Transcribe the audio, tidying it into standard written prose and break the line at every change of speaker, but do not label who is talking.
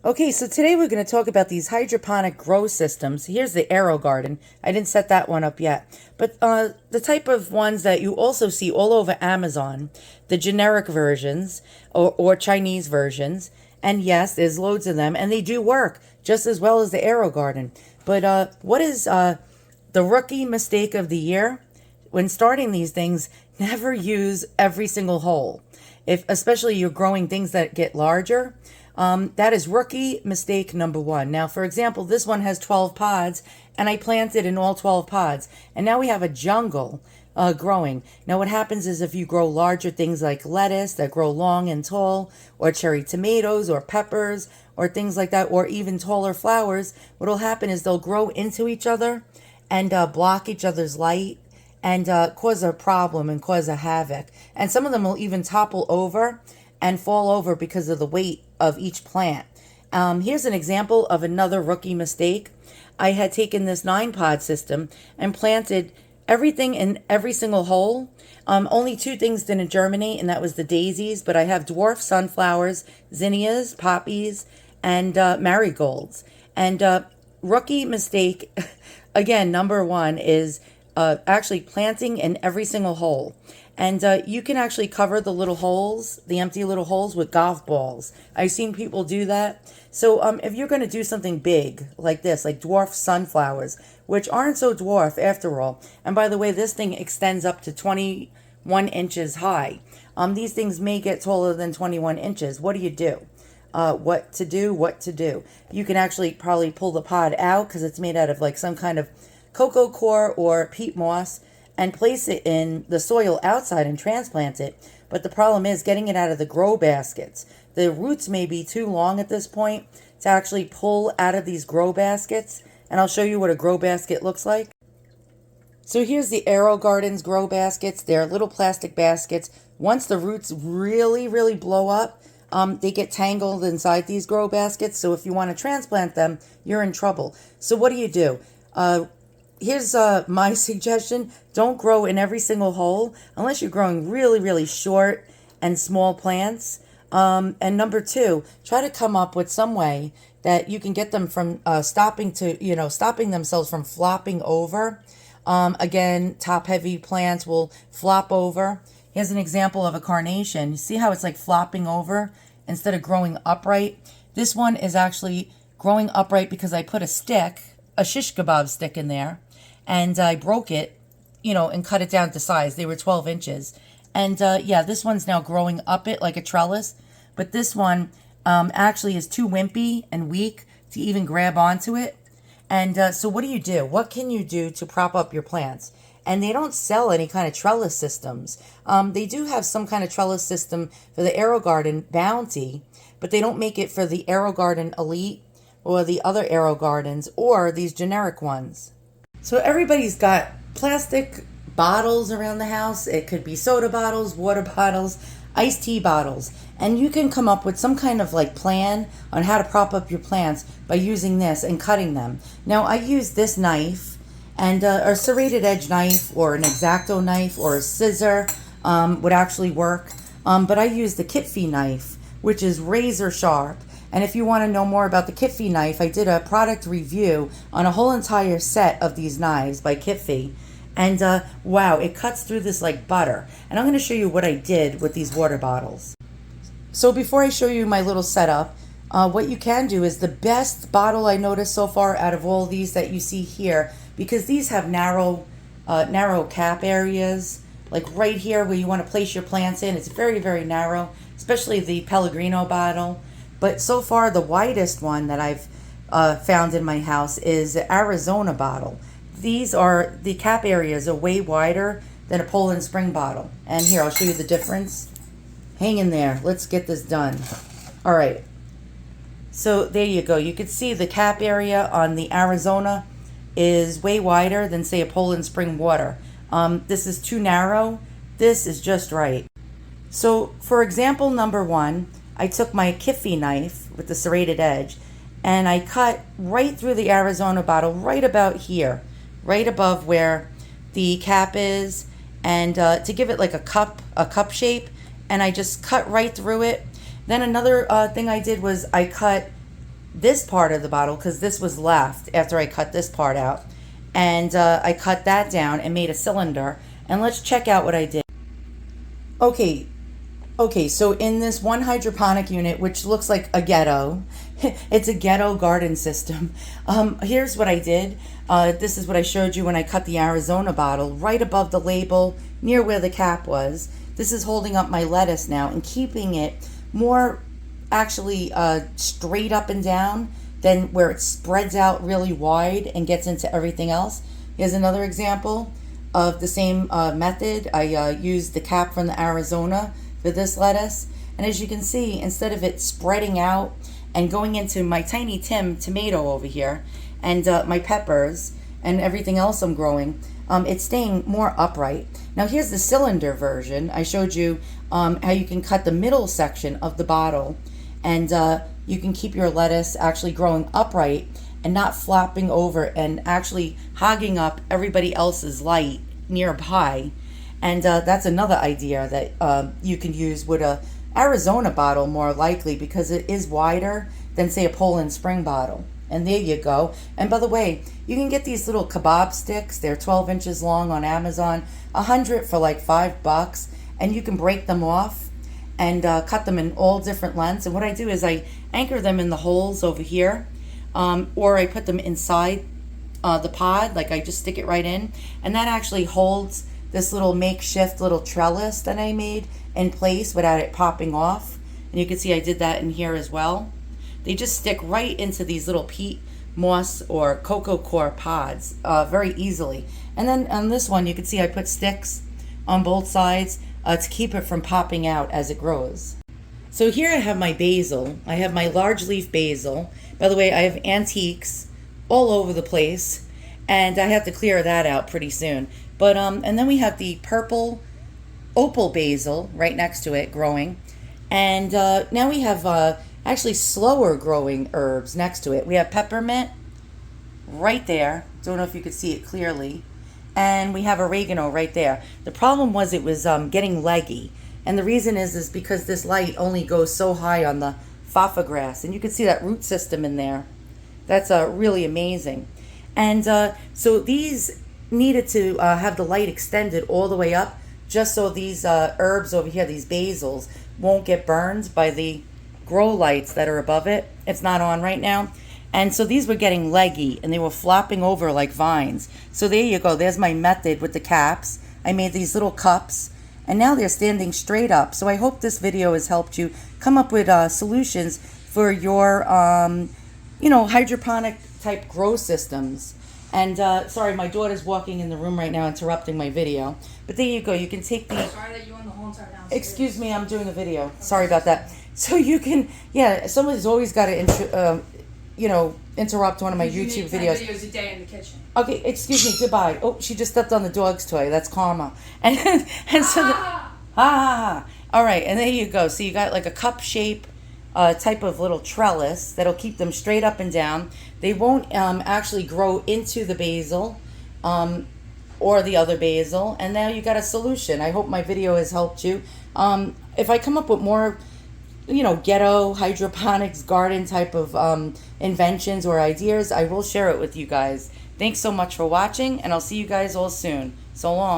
Okay, so today we're going to talk about these hydroponic grow systems. Here's the AeroGarden. I didn't set that one up yet. But the type of ones that you also see all over Amazon, the generic versions or Chinese versions. And yes, there's loads of them, and they do work just as well as the AeroGarden. But what is the rookie mistake of the year? When starting these things, never use every single hole. If especially you're growing things that get larger. That is rookie mistake number one. Now, for example, this one has 12 pods, and I planted in all 12 pods. And now we have a jungle growing. Now, what happens is if you grow larger things like lettuce that grow long and tall, or cherry tomatoes, or peppers, or things like that, or even taller flowers, what will happen is they'll grow into each other and block each other's light and cause a problem and cause a havoc. And some of them will even topple over and fall over because of the weight of each plant. Here's an example of another rookie mistake. I had taken this 9-pod system and planted everything in every single hole. Only two things didn't germinate, and that was the daisies, but I have dwarf sunflowers, zinnias, poppies, and marigolds. And rookie mistake, again, number one is actually planting in every single hole. And you can actually cover the little holes, the empty little holes, with golf balls. I've seen people do that. So if you're going to do something big like this, like dwarf sunflowers, which aren't so dwarf after all. And by the way, this thing extends up to 21 inches high. These things may get taller than 21 inches. What do? What to do. You can actually probably pull the pod out because it's made out of like some kind of cocoa coir or peat moss, and place it in the soil outside and transplant it. But the problem is getting it out of the grow baskets. The roots may be too long at this point to actually pull out of these grow baskets. And I'll show you what a grow basket looks like. So here's the AeroGarden's grow baskets. They're little plastic baskets. Once the roots really, really blow up, they get tangled inside these grow baskets. So if you want to transplant them, you're in trouble. So what do? Here's my suggestion. Don't grow in every single hole unless you're growing really, really short and small plants. And number two, try to come up with some way that you can get them from stopping themselves from flopping over. Again, top-heavy plants will flop over. Here's an example of a carnation. You see how it's like flopping over instead of growing upright? This one is actually growing upright because I put a shish kebab stick in there, and I broke it, and cut it down to size. They were 12 inches. And this one's now growing up it like a trellis. But this one actually is too wimpy and weak to even grab onto it. And so what do? What can you do to prop up your plants? And they don't sell any kind of trellis systems. They do have some kind of trellis system for the AeroGarden Bounty, but they don't make it for the AeroGarden Elite or the other AeroGardens or these generic ones. So everybody's got plastic bottles around the house. It could be soda bottles, water bottles, iced tea bottles. And you can come up with some kind of like plan on how to prop up your plants by using this and cutting them. Now I use this knife, and a serrated edge knife or an X-Acto knife or a scissor would actually work. But I use the Kitfi knife, which is razor sharp. And if you want to know more about the Kitfi knife, I did a product review on a whole entire set of these knives by Kitfi. And wow, it cuts through this like butter. And I'm going to show you what I did with these water bottles. So before I show you my little setup, what you can do is the best bottle I noticed so far out of all these that you see here, because these have narrow cap areas, like right here where you want to place your plants in. It's very, very narrow, especially the Pellegrino bottle. But so far, the widest one that I've found in my house is the Arizona bottle. The cap areas are way wider than a Poland Spring bottle. And here, I'll show you the difference. Hang in there. Let's get this done. All right. So there you go. You can see the cap area on the Arizona is way wider than, say, a Poland Spring water. This is too narrow. This is just right. So for example number one, I took my Kitfi knife with the serrated edge and I cut right through the Arizona bottle, right about here, right above where the cap is, and to give it like a cup shape, and I just cut right through it. Then another thing I did was I cut this part of the bottle because this was left after I cut this part out. And I cut that down and made a cylinder. And let's check out what I did. Okay, so in this one hydroponic unit, which looks like a ghetto, it's a ghetto garden system. Here's what I did. This is what I showed you when I cut the Arizona bottle, right above the label, near where the cap was. This is holding up my lettuce now and keeping it more actually straight up and down than where it spreads out really wide and gets into everything else. Here's another example of the same method. I used the cap from the Arizona for this lettuce. And as you can see, instead of it spreading out and going into my tiny Tim tomato over here and my peppers and everything else I'm growing, it's staying more upright. Now here's the cylinder version. I showed you how you can cut the middle section of the bottle and you can keep your lettuce actually growing upright and not flopping over and actually hogging up everybody else's light nearby. And that's another idea that you can use with a Arizona bottle more likely because it is wider than say a Poland Spring bottle. And there you go. And by the way, you can get these little kebab sticks. They're 12 inches long on Amazon, 100 for like $5, and you can break them off and cut them in all different lengths. And what I do is I anchor them in the holes over here, or I put them inside the pod, like I just stick it right in, and that actually holds this little makeshift little trellis that I made in place without it popping off. And you can see I did that in here as well. They just stick right into these little peat moss or cocoa core pods very easily. And then on this one, you can see I put sticks on both sides to keep it from popping out as it grows. So here I have my basil. I have my large leaf basil. By the way, I have antiques all over the place, and I have to clear that out pretty soon. But and then we have the purple opal basil right next to it growing. And now we have actually slower growing herbs next to it. We have peppermint right there. Don't know if you could see it clearly. And we have oregano right there. The problem was it was getting leggy. And the reason is because this light only goes so high on the fafa grass. And you can see that root system in there. That's really amazing. And so these needed to have the light extended all the way up just so these herbs over here, these basils, won't get burned by the grow lights that are above it. It's not on right now. And so these were getting leggy and they were flopping over like vines. So there you go. There's my method with the caps. I made these little cups and now they're standing straight up. So I hope this video has helped you come up with solutions for your, hydroponic type grow systems. And sorry, my daughter's walking in the room right now interrupting my video. But there you go. You can take the...
Sorry that you on the whole entire downstairs.
Excuse me, I'm doing a video. Okay. Sorry about that. So you can, somebody's always got to, interrupt one of my YouTube videos.
10 videos a day in the kitchen.
Okay, excuse me, goodbye. Oh, she just stepped on the dog's toy. That's karma. And so, all right, and there you go. So you got like a cup shape type of little trellis that'll keep them straight up and down. They won't actually grow into the basil or the other basil. And now you got a solution. I hope my video has helped you. If I come up with more ghetto hydroponics garden type of inventions or ideas, I will share it with you guys. Thanks so much for watching, and I'll see you guys all soon. So long.